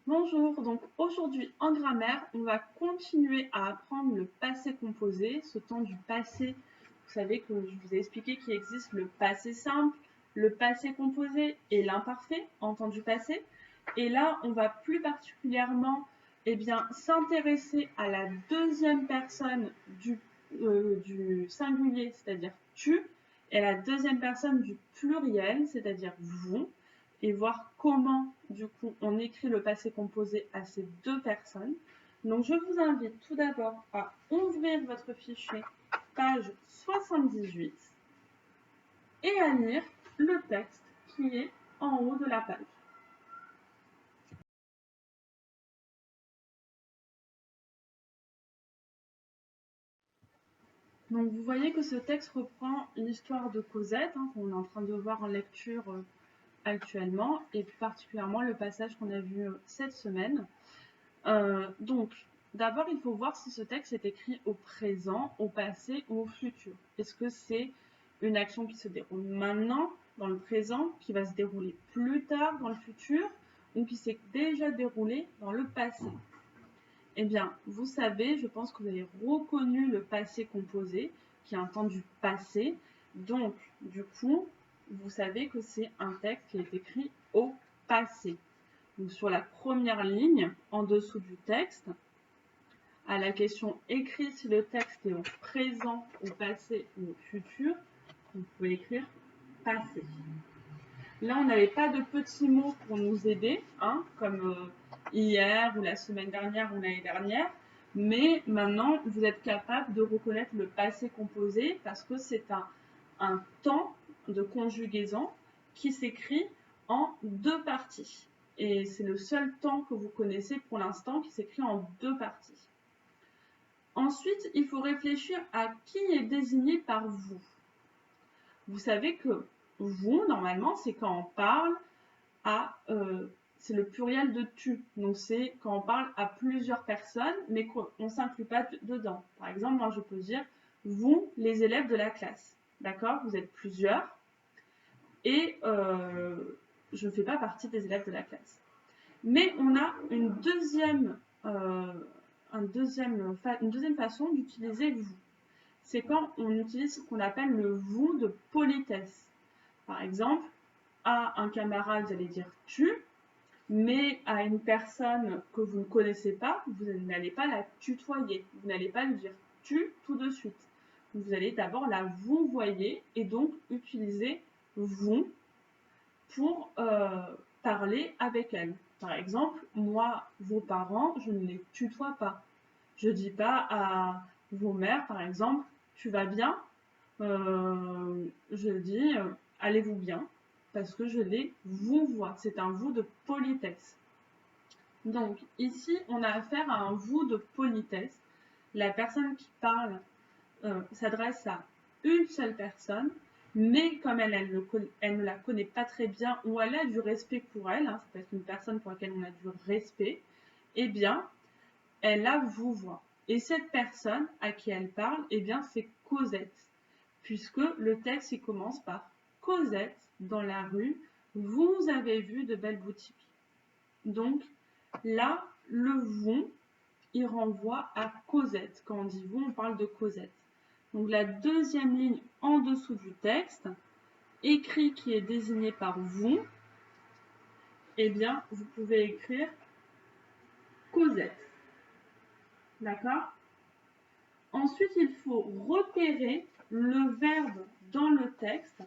Bonjour, donc aujourd'hui en grammaire, on va continuer à apprendre le passé composé, ce temps du passé. Vous savez que je vous ai expliqué qu'il existe le passé simple, le passé composé et l'imparfait en temps du passé. Et là, on va plus particulièrement s'intéresser à la deuxième personne du singulier, c'est-à-dire tu, et à la deuxième personne du pluriel, c'est-à-dire vous, et voir comment, du coup, on écrit le passé composé à ces deux personnes. Donc, je vous invite tout d'abord à ouvrir votre fichier, page 78, et à lire le texte qui est en haut de la page. Donc, vous voyez que ce texte reprend l'histoire de Cosette, qu'on est en train de voir en lecture actuellement, et plus particulièrement le passage qu'on a vu cette semaine. Donc, d'abord, il faut voir si ce texte est écrit au présent, au passé ou au futur. Est-ce que c'est une action qui se déroule maintenant, dans le présent, qui va se dérouler plus tard, dans le futur, ou qui s'est déjà déroulée dans le passé? Eh bien, vous savez, je pense que vous avez reconnu le passé composé, qui est un temps du passé. Donc, du coup, vous savez que c'est un texte qui est écrit au passé. Donc, sur la première ligne, en dessous du texte, à la question « Écris si le texte est au présent, au passé ou au futur », vous pouvez écrire « passé ». Là, on n'avait pas de petits mots pour nous aider, comme hier ou la semaine dernière ou l'année dernière, mais maintenant, vous êtes capable de reconnaître le passé composé parce que c'est un temps de conjugaison qui s'écrit en deux parties. Et c'est le seul temps que vous connaissez pour l'instant qui s'écrit en deux parties. Ensuite, il faut réfléchir à qui est désigné par vous. Vous savez que vous, normalement, c'est quand on parle à... c'est le pluriel de tu. Donc, c'est quand on parle à plusieurs personnes, mais qu'on ne s'inclut pas dedans. Par exemple, moi, je peux dire vous, les élèves de la classe. D'accord? Vous êtes plusieurs. Et je ne fais pas partie des élèves de la classe. Mais on a une deuxième façon d'utiliser vous. C'est quand on utilise ce qu'on appelle le vous de politesse. Par exemple, à un camarade, vous allez dire tu, mais à une personne que vous ne connaissez pas, vous n'allez pas la tutoyer. Vous n'allez pas lui dire tu tout de suite. Vous allez d'abord la vouvoyer et donc utiliser vous pour parler avec elle. Par exemple, moi, vos parents, je ne les tutoie pas. Je ne dis pas à vos mères, par exemple, tu vas bien. Je dis allez-vous bien, parce que je les vous vois. C'est un vous de politesse. Donc ici, on a affaire à un vous de politesse. La personne qui parle s'adresse à une seule personne, mais comme elle ne la connaît pas très bien ou elle a du respect pour elle, ça peut être une personne pour laquelle on a du respect, eh bien, elle la vous voit. Et cette personne à qui elle parle, eh bien, c'est Cosette, puisque le texte il commence par Cosette dans la rue, vous avez vu de belles boutiques. Donc là, le vous, il renvoie à Cosette. Quand on dit vous, on parle de Cosette. Donc la deuxième ligne en dessous du texte, écrit qui est désigné par vous, eh bien, vous pouvez écrire Cosette. D'accord? Ensuite, il faut repérer le verbe dans le texte,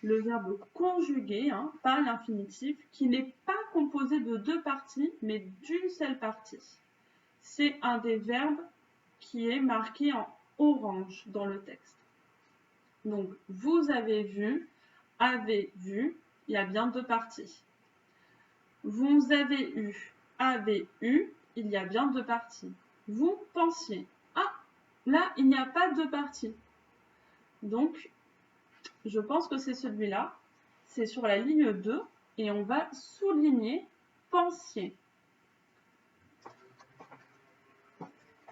le verbe conjugué, pas l'infinitif, qui n'est pas composé de deux parties, mais d'une seule partie. C'est un des verbes qui est marqué en orange dans le texte. Donc, vous avez vu, il y a bien deux parties. Vous avez eu, il y a bien deux parties. Vous pensiez, là, il n'y a pas deux parties. Donc, je pense que c'est celui-là. C'est sur la ligne 2 et on va souligner pensiez.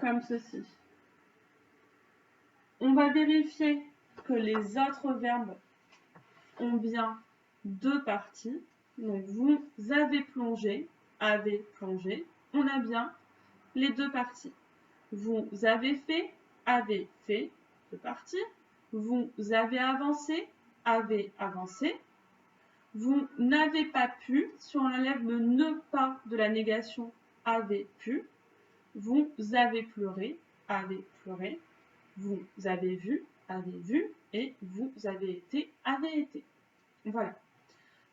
Comme ceci. On va vérifier que les autres verbes ont bien deux parties. Donc, vous avez plongé, avez plongé, on a bien les deux parties. Vous avez fait, deux parties. Vous avez avancé, Vous n'avez pas pu, si on enlève le ne pas de la négation, avez pu. Vous avez pleuré, Vous avez vu, et vous avez été, Voilà.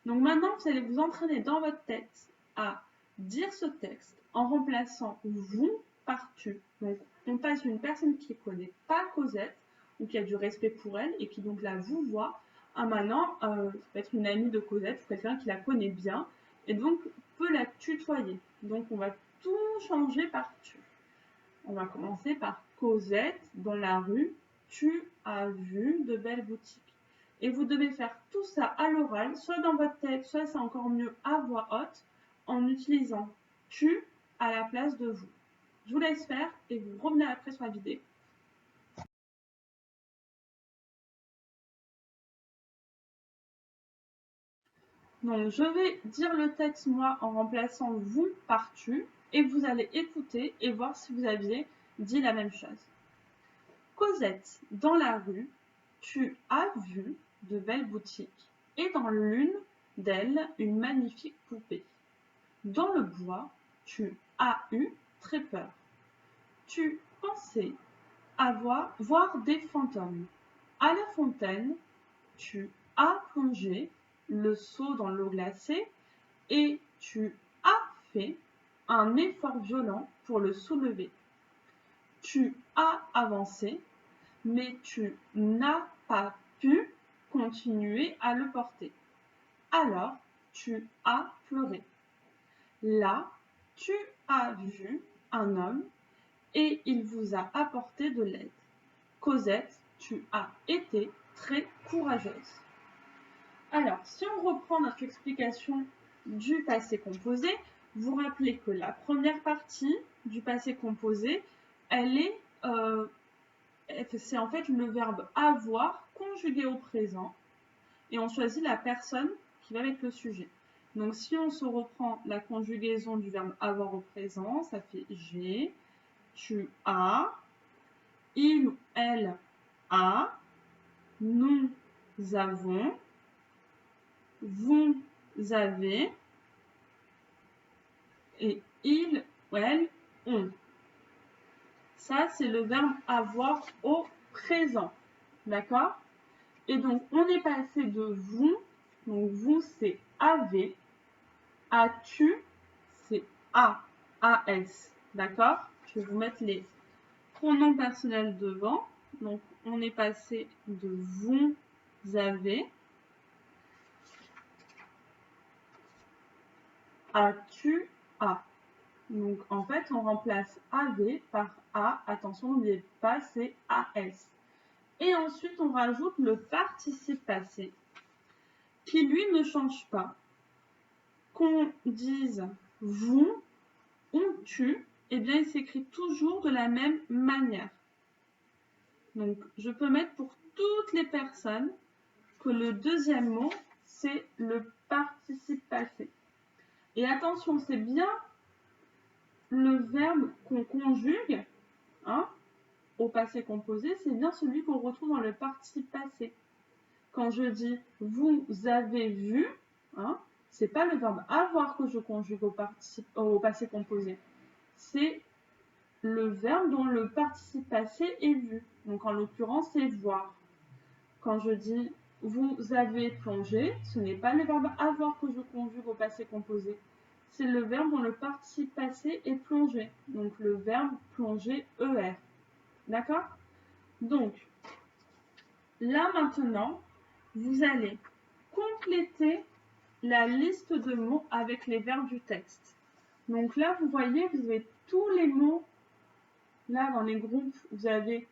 Donc maintenant, vous allez vous entraîner dans votre tête à dire ce texte en remplaçant vous par tu. Donc on passe d'une personne qui ne connaît pas Cosette ou qui a du respect pour elle et qui donc là vous voit à maintenant, ça peut être une amie de Cosette ou quelqu'un qui la connaît bien et donc peut la tutoyer. Donc on va tout changer par tu. On va commencer par Cosette dans la rue, tu as vu de belles boutiques. Et vous devez faire tout ça à l'oral, soit dans votre tête, soit c'est encore mieux à voix haute, en utilisant tu à la place de vous. Je vous laisse faire et vous revenez après sur la vidéo. Donc je vais dire le texte moi en remplaçant vous par tu et vous allez écouter et voir si vous aviez dit la même chose. Cosette, dans la rue, tu as vu de belles boutiques et dans l'une d'elles une magnifique poupée. Dans le bois, tu as eu très peur. Tu pensais voir des fantômes. À la fontaine, tu as plongé le seau dans l'eau glacée et tu as fait un effort violent pour le soulever. Tu as avancé, mais tu n'as pas pu continuer à le porter. Alors, tu as pleuré. Là, tu as vu un homme et il vous a apporté de l'aide. Cosette, tu as été très courageuse. Alors, si on reprend notre explication du passé composé, vous rappelez que la première partie du passé composé, c'est en fait le verbe avoir conjugué au présent et on choisit la personne qui va avec le sujet. Donc si on se reprend la conjugaison du verbe avoir au présent, ça fait j'ai, tu as, il ou elle a, nous avons, vous avez et il ou elle ont. Ça, c'est le verbe avoir au présent. D'accord? Et donc, on est passé de vous. Donc, vous, c'est avez. As-tu, c'est a. as. D'accord? Je vais vous mettre les pronoms personnels devant. Donc, on est passé de vous avez. As-tu, a. Donc, en fait, on remplace avait par a. Attention, n'oubliez pas, c'est as. Et ensuite, on rajoute le participe passé qui, lui, ne change pas. Qu'on dise vous ou tu, eh bien, il s'écrit toujours de la même manière. Donc, je peux mettre pour toutes les personnes que le deuxième mot, c'est le participe passé. Et attention, c'est bien le verbe qu'on conjugue au passé composé, c'est bien celui qu'on retrouve dans le participe passé. Quand je dis vous avez vu, c'est pas le verbe avoir que je conjugue au passé composé. C'est le verbe dont le participe passé est vu. Donc en l'occurrence, c'est voir. Quand je dis vous avez plongé, ce n'est pas le verbe avoir que je conjugue au passé composé. C'est le verbe dont le participe passé est plongé. Donc le verbe plonger ER. D'accord? Donc, là maintenant, vous allez compléter la liste de mots avec les verbes du texte. Donc là, vous voyez, vous avez tous les mots. Là, dans les groupes, vous avez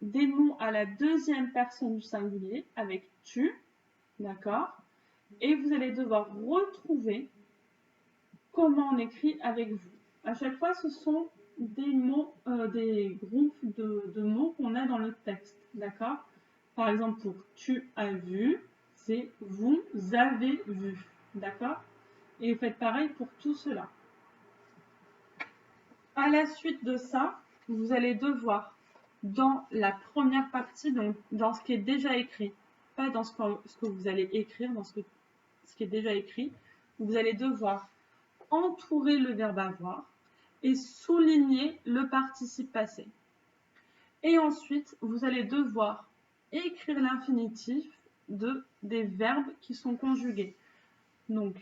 des mots à la deuxième personne du singulier avec tu, d'accord? Et vous allez devoir retrouver comment on écrit avec vous. À chaque fois, ce sont des mots, des groupes de mots qu'on a dans le texte, d'accord? Par exemple, pour tu as vu, c'est vous avez vu, d'accord? Et vous faites pareil pour tout cela. À la suite de ça, vous allez devoir, dans la première partie, donc dans ce qui est déjà écrit, pas dans ce que vous allez écrire, dans ce qui est déjà écrit, vous allez devoir entourer le verbe avoir et souligner le participe passé. Et ensuite, vous allez devoir écrire l'infinitif des verbes qui sont conjugués. Donc,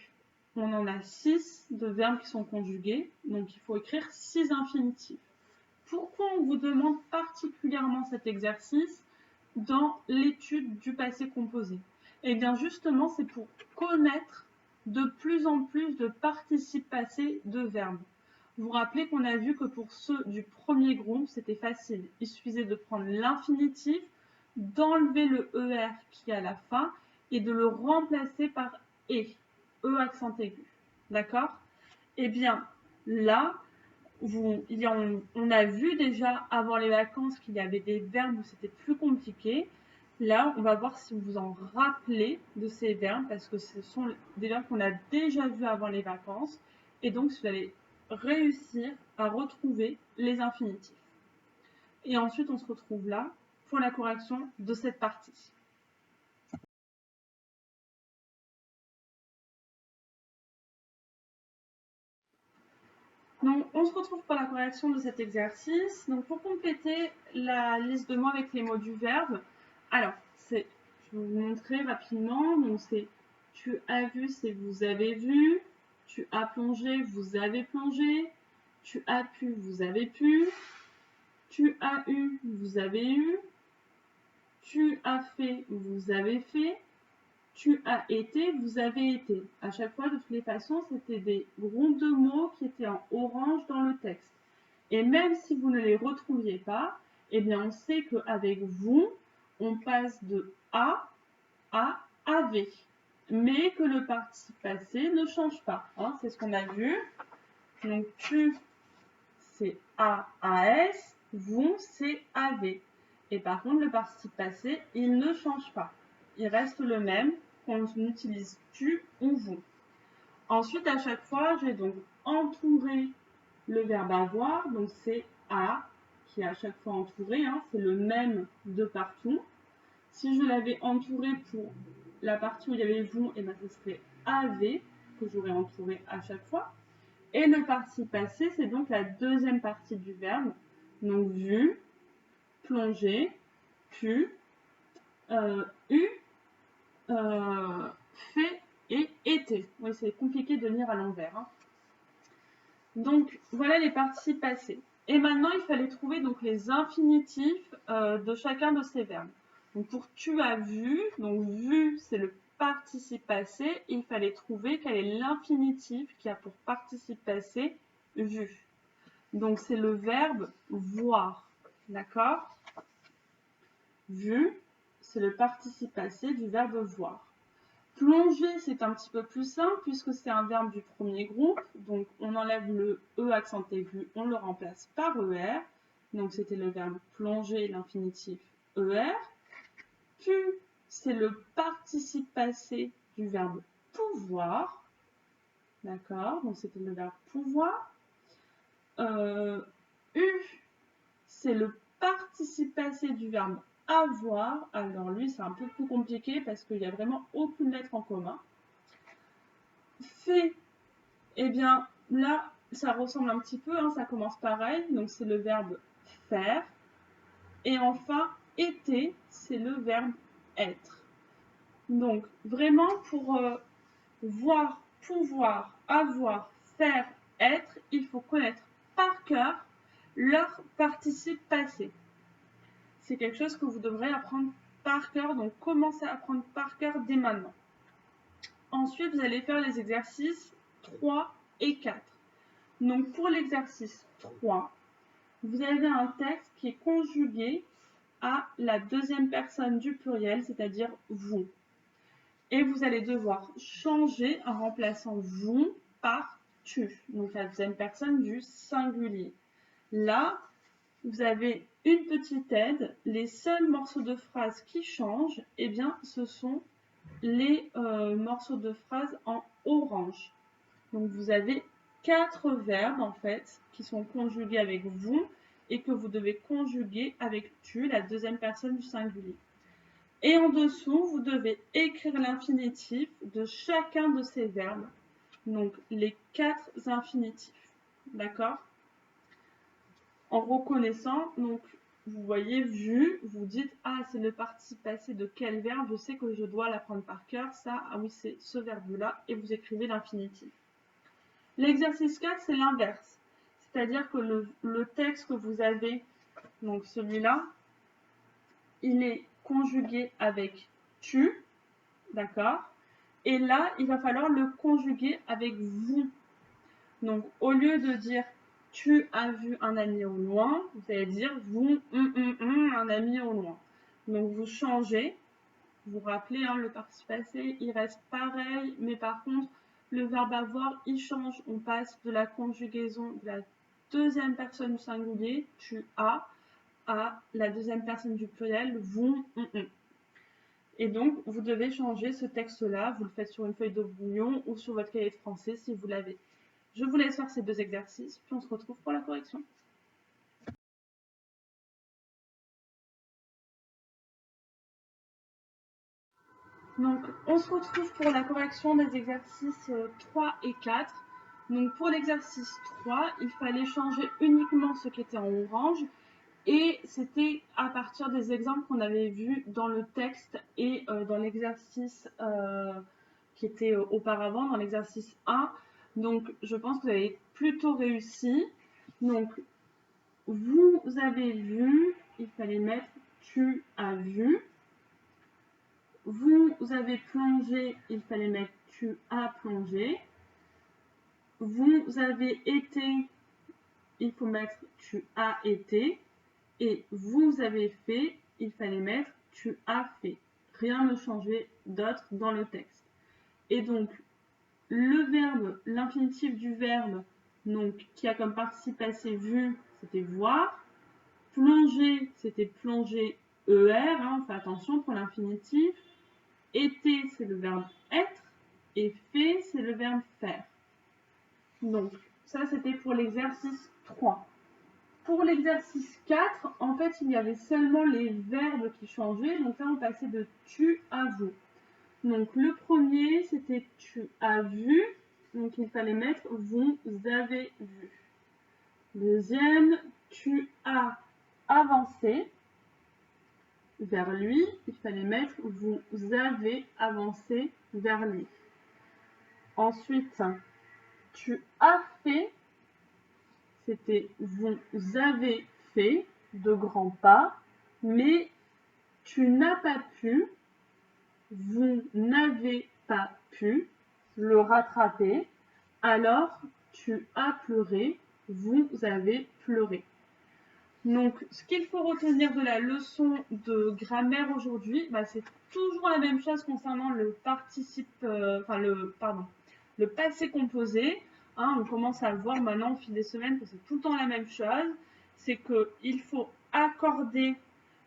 on en a 6 de verbes qui sont conjugués, donc il faut écrire 6 infinitifs. Pourquoi on vous demande particulièrement cet exercice dans l'étude du passé composé? Eh bien justement, c'est pour connaître de plus en plus de participes passés de verbes. Vous vous rappelez qu'on a vu que pour ceux du premier groupe, c'était facile. Il suffisait de prendre l'infinitif, d'enlever le ER qui est à la fin et de le remplacer par E, E accent aigu. D'accord? Eh bien, là, on a vu déjà avant les vacances qu'il y avait des verbes où c'était plus compliqué. Là, on va voir si vous vous en rappelez de ces verbes parce que ce sont des verbes qu'on a déjà vus avant les vacances. Et donc, vous allez réussir à retrouver les infinitifs. Et ensuite, on se retrouve là pour la correction de cette partie. Donc, on se retrouve pour la correction de cet exercice. Donc, pour compléter la liste de mots avec les mots du verbe, alors, je vais vous montrer rapidement. Donc, c'est tu as vu, c'est vous avez vu. Tu as plongé, vous avez plongé. Tu as pu, vous avez pu. Tu as eu, vous avez eu. Tu as fait, vous avez fait. Tu as été, vous avez été. À chaque fois, de toutes les façons, c'était des groupes de mots qui étaient en orange dans le texte. Et même si vous ne les retrouviez pas, eh bien, on sait qu'avec vous, on passe de a à avait. Mais que le participe passé ne change pas. Hein, c'est ce qu'on a vu. Donc, tu, c'est a-a-s. Vous, c'est avait. Et par contre, le participe passé, il ne change pas. Il reste le même qu'on utilise tu ou vous. Ensuite, à chaque fois, j'ai donc entouré le verbe avoir, donc c'est a qui est à chaque fois entouré, hein, c'est le même de partout. Si je l'avais entouré pour la partie où il y avait vous, et ben ce serait avait que j'aurais entouré à chaque fois. Et le participe passé, c'est donc la deuxième partie du verbe, donc vu, plongé, pu, eu, fait et été. Oui, c'est compliqué de lire à l'envers. Hein. Donc, voilà les participes passés. Et maintenant, il fallait trouver donc les infinitifs de chacun de ces verbes. Donc, pour tu as vu, donc vu, c'est le participe passé. Et il fallait trouver quel est l'infinitif qui a pour participe passé vu. Donc, c'est le verbe voir. D'accord? Vu, c'est le participe passé du verbe voir. Plonger, c'est un petit peu plus simple puisque c'est un verbe du premier groupe. Donc, on enlève le E accent aigu, on le remplace par ER. Donc, c'était le verbe plonger, l'infinitif ER. Pu, c'est le participe passé du verbe pouvoir. D'accord? Donc, c'était le verbe pouvoir. U, c'est le participe passé du verbe avoir. Alors lui, c'est un peu plus compliqué parce qu'il n'y a vraiment aucune lettre en commun. Fait, eh bien là, ça ressemble un petit peu, hein, ça commence pareil, donc c'est le verbe faire. Et enfin, été, c'est le verbe être. Donc vraiment pour voir, pouvoir, avoir, faire, être, il faut connaître par cœur leur participe passé. C'est quelque chose que vous devrez apprendre par cœur, donc commencez à apprendre par cœur dès maintenant. Ensuite, vous allez faire les exercices 3 et 4. Donc pour l'exercice 3, vous avez un texte qui est conjugué à la deuxième personne du pluriel, c'est-à-dire vous. Et vous allez devoir changer en remplaçant vous par tu, donc la deuxième personne du singulier. Là, vous avez une petite aide. Les seuls morceaux de phrases qui changent, eh bien, ce sont les morceaux de phrases en orange. Donc vous avez 4 verbes en fait qui sont conjugués avec vous et que vous devez conjuguer avec tu, la deuxième personne du singulier. Et en dessous, vous devez écrire l'infinitif de chacun de ces verbes. Donc les 4 infinitifs. D'accord? En reconnaissant, donc vous voyez vu, vous dites ah c'est le participe passé de quel verbe, je sais que je dois l'apprendre par cœur, ça, ah oui c'est ce verbe-là, et vous écrivez l'infinitif. L'exercice 4, c'est l'inverse. C'est-à-dire que le texte que vous avez, donc celui-là, il est conjugué avec tu, d'accord? Et là, il va falloir le conjuguer avec vous. Donc, au lieu de dire tu as vu un ami au loin, vous allez dire vous, un ami au loin. Donc, vous changez. Vous vous rappelez, hein, le participe passé, il reste pareil, mais par contre, le verbe avoir, il change. On passe de la conjugaison de la deuxième personne du singulier, tu as, à la deuxième personne du pluriel, vous, Et donc, vous devez changer ce texte-là. Vous le faites sur une feuille de brouillon ou sur votre cahier de français si vous l'avez. Je vous laisse faire ces 2 exercices, puis on se retrouve pour la correction. Donc, on se retrouve pour la correction des exercices 3 et 4. Donc, pour l'exercice 3, il fallait changer uniquement ce qui était en orange. Et c'était à partir des exemples qu'on avait vus dans le texte et dans l'exercice qui était auparavant, dans l'exercice 1. Donc, je pense que vous avez plutôt réussi. Donc, vous avez vu, il fallait mettre tu as vu. Vous avez plongé, il fallait mettre tu as plongé. Vous avez été, il faut mettre tu as été. Et vous avez fait, il fallait mettre tu as fait. Rien ne changeait d'autre dans le texte. Et donc, le verbe, l'infinitif du verbe, donc, qui a comme participe passé vu, c'était voir. Plonger, c'était plonger ER, hein, on fait attention pour l'infinitif. Été, c'est le verbe être. Et fait, c'est le verbe faire. Donc, ça, c'était pour l'exercice 3. Pour l'exercice 4, en fait, il y avait seulement les verbes qui changeaient. Donc là, on passait de tu à vous. Donc le premier, c'était tu as vu. Donc il fallait mettre vous avez vu. Deuxième, tu as avancé vers lui. Il fallait mettre vous avez avancé vers lui. Ensuite, tu as fait. C'était vous avez fait de grands pas, mais tu n'as pas pu, vous n'avez pas pu le rattraper, alors tu as pleuré, vous avez pleuré. Donc, ce qu'il faut retenir de la leçon de grammaire aujourd'hui, c'est toujours la même chose concernant le participe, le passé composé. Hein, on commence à le voir maintenant au fil des semaines que c'est tout le temps la même chose. C'est qu'il faut accorder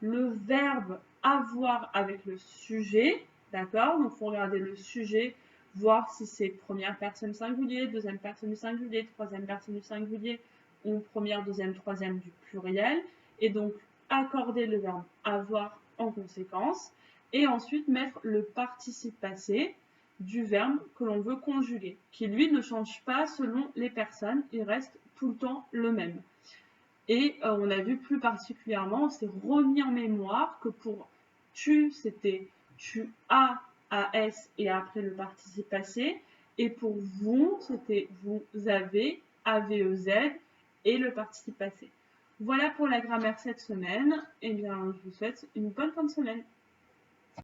le verbe avoir avec le sujet. D'accord? Donc, il faut regarder le sujet, voir si c'est première personne singulier, deuxième personne du singulier, troisième personne du singulier, ou première, deuxième, troisième du pluriel, et donc accorder le verbe avoir en conséquence, et ensuite mettre le participe passé du verbe que l'on veut conjuguer, qui lui ne change pas selon les personnes, il reste tout le temps le même. Et on a vu plus particulièrement, on s'est remis en mémoire que pour tu, c'était tu as, AS, et après le participe passé, et pour vous, c'était vous avez, AVEZ, et le participe passé. Voilà pour la grammaire cette semaine. Et bien, je vous souhaite une bonne fin de semaine.